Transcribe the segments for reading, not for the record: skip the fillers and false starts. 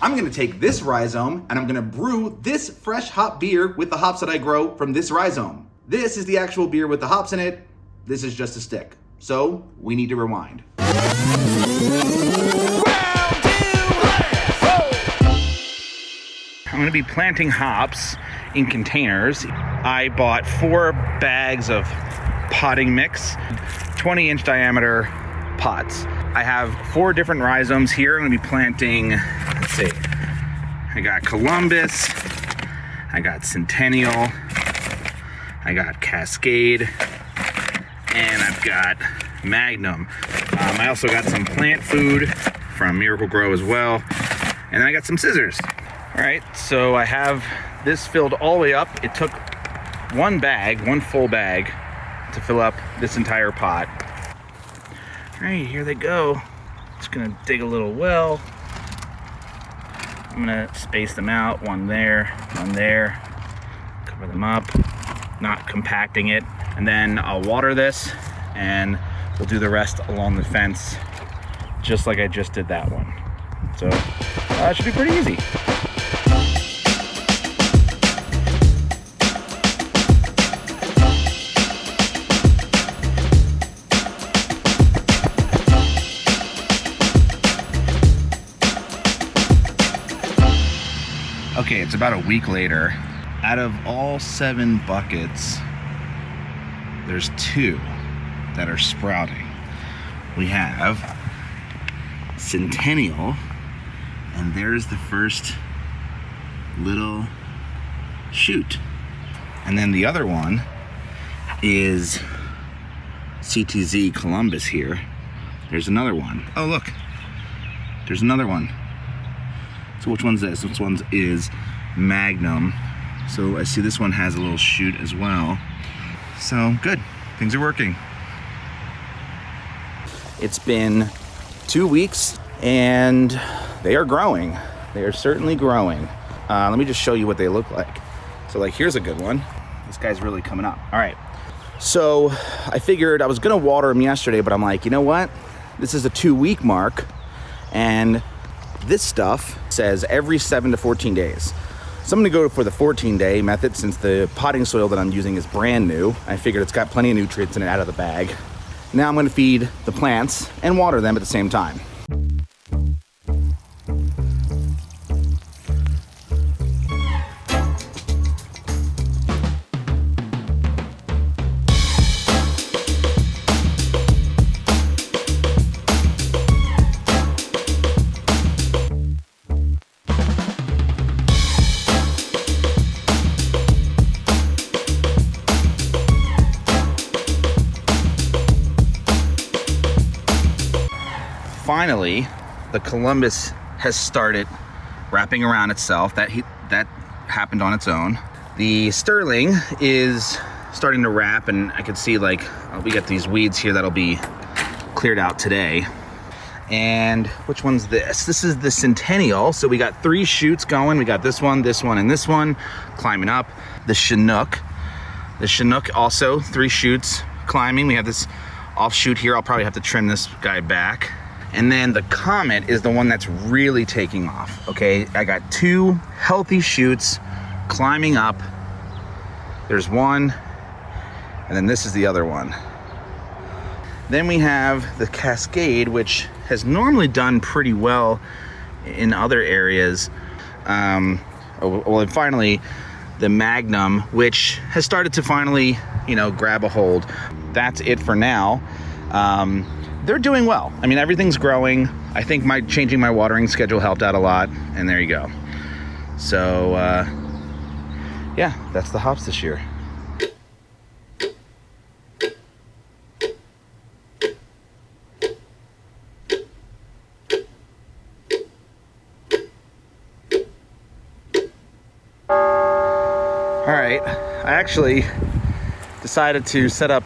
I'm gonna take this rhizome and I'm gonna brew this fresh hop beer with the hops that I grow from this rhizome. This is the actual beer with the hops in it. This is just a stick. So we need to rewind. I'm gonna be planting hops in containers. I bought 4 bags of potting mix, 20-inch diameter pots. I have 4 different rhizomes here. I'm gonna be planting, let's see, I got Columbus, I got Centennial, I got Cascade, and I've got Magnum. I also got some plant food from Miracle Grow as well, and then I got some scissors. All right, so I have this filled all the way up. It took one full bag to fill up this entire pot. All right, here they go. Just gonna dig a little well. I'm gonna space them out, one there, cover them up, not compacting it. And then I'll water this and we'll do the rest along the fence, just like I just did that one. So it should be pretty easy. Okay, it's about a week later. Out of all 7 buckets, there's 2 that are sprouting. We have Centennial, and there's the first little shoot. And then the other one is CTZ Columbus here. There's another one. Oh, look, there's another one. So which one's this? Which one is Magnum? So I see this one has a little shoot as well. So good, things are working. It's been 2 weeks and they are growing. They are certainly growing. Let me just show you what they look like. So like, here's a good one. This guy's really coming up. All right. So I figured I was gonna water them yesterday, but I'm like, you know what? This is a 2-week mark, and this stuff says every 7 to 14 days. So I'm gonna go for the 14-day method since the potting soil that I'm using is brand new. I figured it's got plenty of nutrients in it out of the bag. Now I'm gonna feed the plants and water them at the same time. Finally, the Columbus has started wrapping around itself. That happened on its own. The Sterling is starting to wrap, and I can see like we got these weeds here that'll be cleared out today. And which one's this? This is the Centennial. So we got 3 shoots going. We got this one, and this one climbing up. The Chinook. The Chinook also 3 shoots climbing. We have this offshoot here. I'll probably have to trim this guy back. And then the Comet is the one that's really taking off, okay? I got 2 healthy shoots climbing up. There's one, and then this is the other one. Then we have the Cascade, which has normally done pretty well in other areas. And finally, the Magnum, which has started to finally, grab a hold. That's it for now. They're doing well. I mean, everything's growing. I think changing my watering schedule helped out a lot, and there you go. So, yeah, that's the hops this year. All right, I actually decided to set up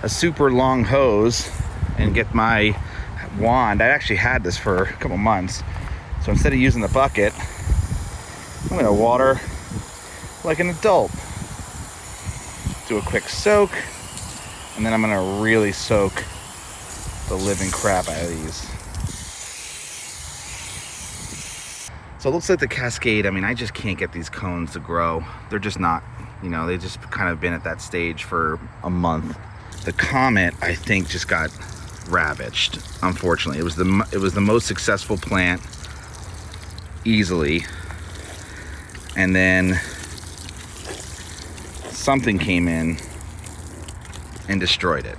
a super long hose and get my wand. I actually had this for a couple months. So instead of using the bucket, I'm gonna water like an adult. Do a quick soak, and then I'm gonna really soak the living crap out of these. So it looks like the Cascade, I mean, I just can't get these cones to grow. They're just not, you know, they've just kind of been at that stage for a month. The Comet, I think, just got ravaged, unfortunately. It was the most successful plant, easily. And then something came in and destroyed it.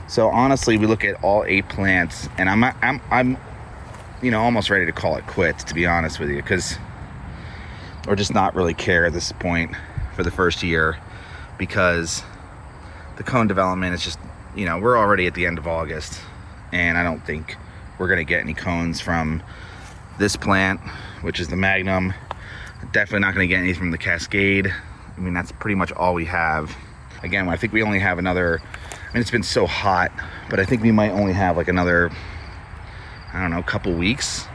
So honestly, we look at all 8 plants, and I'm you know, almost ready to call it quits, to be honest with you, or just not really care at this point for the first year, because the cone development is just, you know, we're already at the end of August, and I don't think we're gonna get any cones from this plant, which is the Magnum. Definitely not gonna get any from the Cascade. I mean, that's pretty much all we have. Again, I think we only have another, I mean, it's been so hot, but I think we might only have like another, I don't know, couple weeks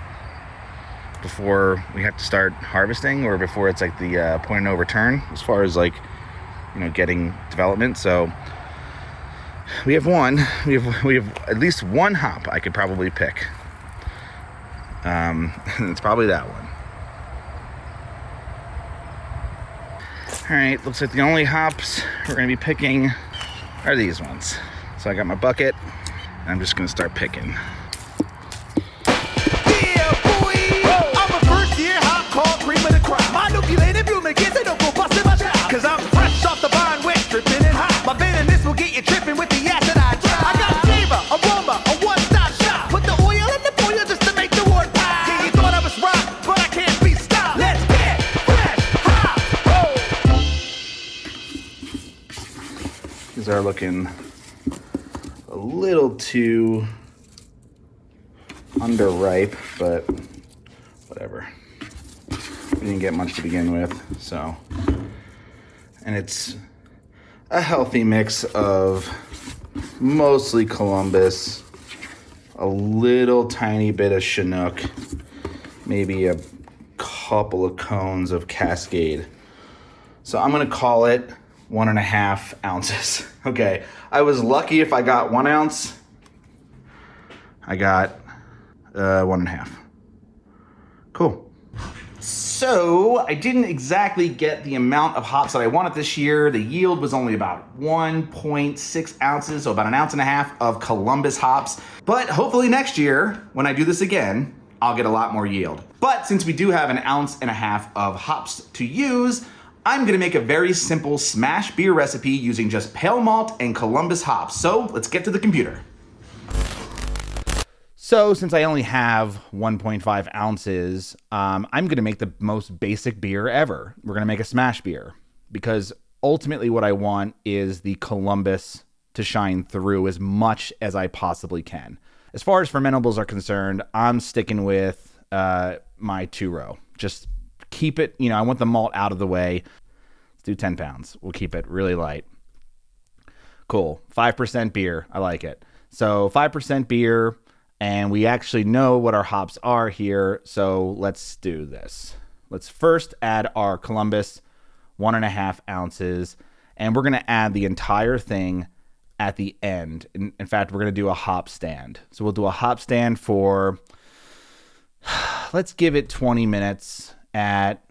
before we have to start harvesting, or before it's like the point of no return as far as, like, you know, getting development. So we have at least one hop I could probably pick. It's probably that one. All right, looks like the only hops we're gonna be picking are these ones. So I got my bucket, and I'm just gonna start picking. Cause I'm fresh off the bine, wet, dripping and hot. My bitterness will get you tripping with the acid I drop. I got flavor, aroma, a one-stop shop. Put the oil in the boil just to make the wort pop. Yeah, you thought I was rock, but I can't be stopped. Let's get fresh, hot. These are looking a little too underripe, but whatever. We didn't get much to begin with, so. And it's a healthy mix of mostly Columbus, a little tiny bit of Chinook, maybe a couple of cones of Cascade. So I'm gonna call it 1.5 ounces. Okay, I was lucky if I got 1 ounce. I got 1.5. Cool. So I didn't exactly get the amount of hops that I wanted this year. The yield was only about 1.6 ounces, so about 1.5 ounces of Columbus hops. But hopefully next year, when I do this again, I'll get a lot more yield. But since we do have 1.5 ounces of hops to use, I'm gonna make a very simple smash beer recipe using just pale malt and Columbus hops. So let's get to the computer. So since I only have 1.5 ounces, I'm going to make the most basic beer ever. We're going to make a smash beer, because ultimately what I want is the Columbus to shine through as much as I possibly can. As far as fermentables are concerned, I'm sticking with my 2-row. Just keep it, you know, I want the malt out of the way. Let's do 10 pounds. We'll keep it really light. Cool. 5% beer. I like it. So 5% beer. And we actually know what our hops are here, so let's do this. Let's first add our Columbus, 1.5 ounces, and we're gonna add the entire thing at the end. In fact, we're gonna do a hop stand. So we'll do a hop stand for, let's give it 20 minutes at,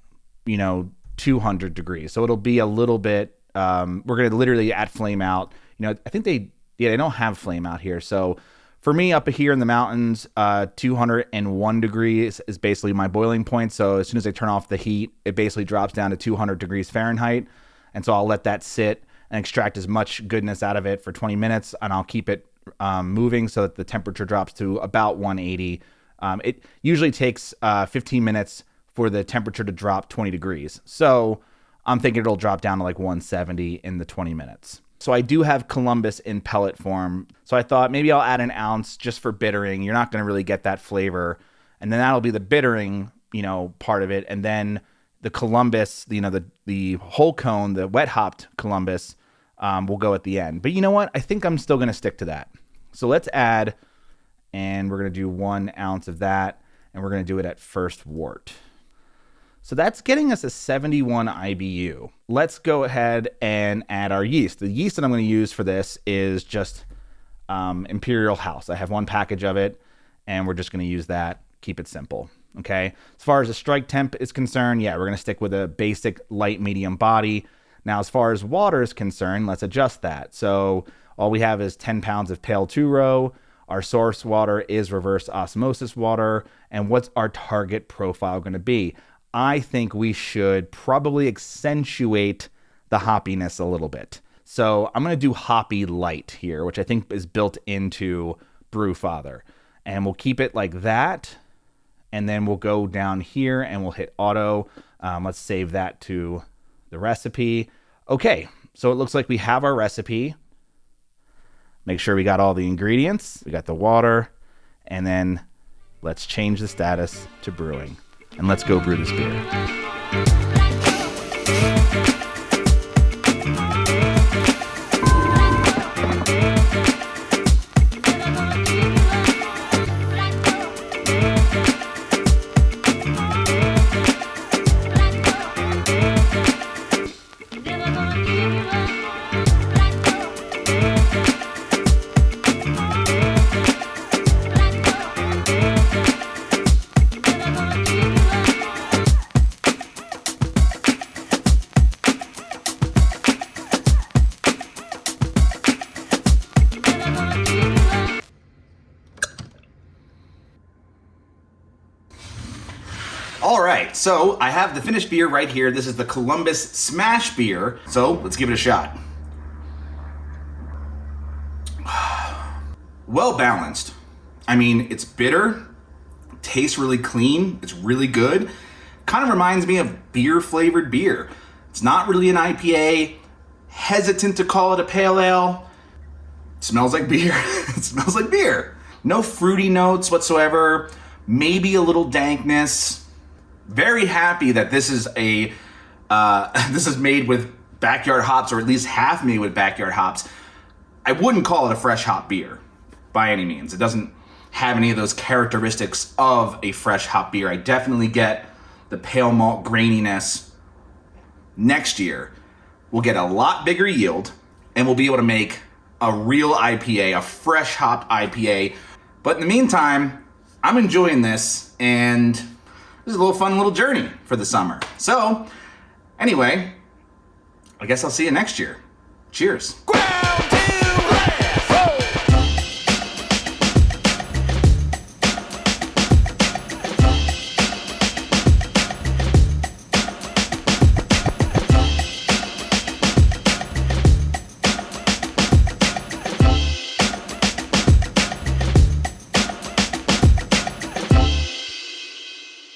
200 degrees. So it'll be a little bit, we're gonna literally at flame out. I think they don't have flame out here, so for me, up here in the mountains, 201 degrees is basically my boiling point. So as soon as I turn off the heat, it basically drops down to 200 degrees Fahrenheit. And so I'll let that sit and extract as much goodness out of it for 20 minutes. And I'll keep it moving so that the temperature drops to about 180. It usually takes 15 minutes for the temperature to drop 20 degrees. So I'm thinking it'll drop down to like 170 in the 20 minutes. So I do have Columbus in pellet form. So I thought maybe I'll add 1 ounce just for bittering. You're not going to really get that flavor. And then that'll be the bittering, part of it. And then the Columbus, the whole cone, the wet hopped Columbus, will go at the end. But you know what? I think I'm still going to stick to that. So let's add, and we're going to do 1 ounce of that. And we're going to do it at first wort. So that's getting us a 71 IBU. Let's go ahead and add our yeast. The yeast that I'm going to use for this is just Imperial House. I have 1 package of it, and we're just going to use that. Keep it simple. okay? As far as the strike temp is concerned, yeah, we're going to stick with a basic light medium body. Now, as far as water is concerned, let's adjust that. So all we have is 10 pounds of pale 2-row. Our source water is reverse osmosis water. And what's our target profile going to be? I think we should probably accentuate the hoppiness a little bit. So I'm going to do hoppy light here, which I think is built into Brewfather. And we'll keep it like that. And then we'll go down here and we'll hit auto. Let's save that to the recipe. Okay, so it looks like we have our recipe. Make sure we got all the ingredients. We got the water. And then let's change the status to brewing. And let's go brew this beer. All right, so I have the finished beer right here. This is the Columbus Smash beer. So let's give it a shot. Well balanced. I mean, it's bitter, tastes really clean, it's really good. Kind of reminds me of beer flavored beer. It's not really an IPA, hesitant to call it a pale ale. It smells like beer. It smells like beer. No fruity notes whatsoever, maybe a little dankness. Very happy that this is a this is made with backyard hops, or at least half made with backyard hops. I wouldn't call it a fresh hop beer by any means. It doesn't have any of those characteristics of a fresh hop beer. I definitely get the pale malt graininess. Next year, we'll get a lot bigger yield, and we'll be able to make a real IPA, a fresh hop IPA. But in the meantime, I'm enjoying this, and this is a little fun little journey for the summer. So, anyway, I guess I'll see you next year. Cheers. Ground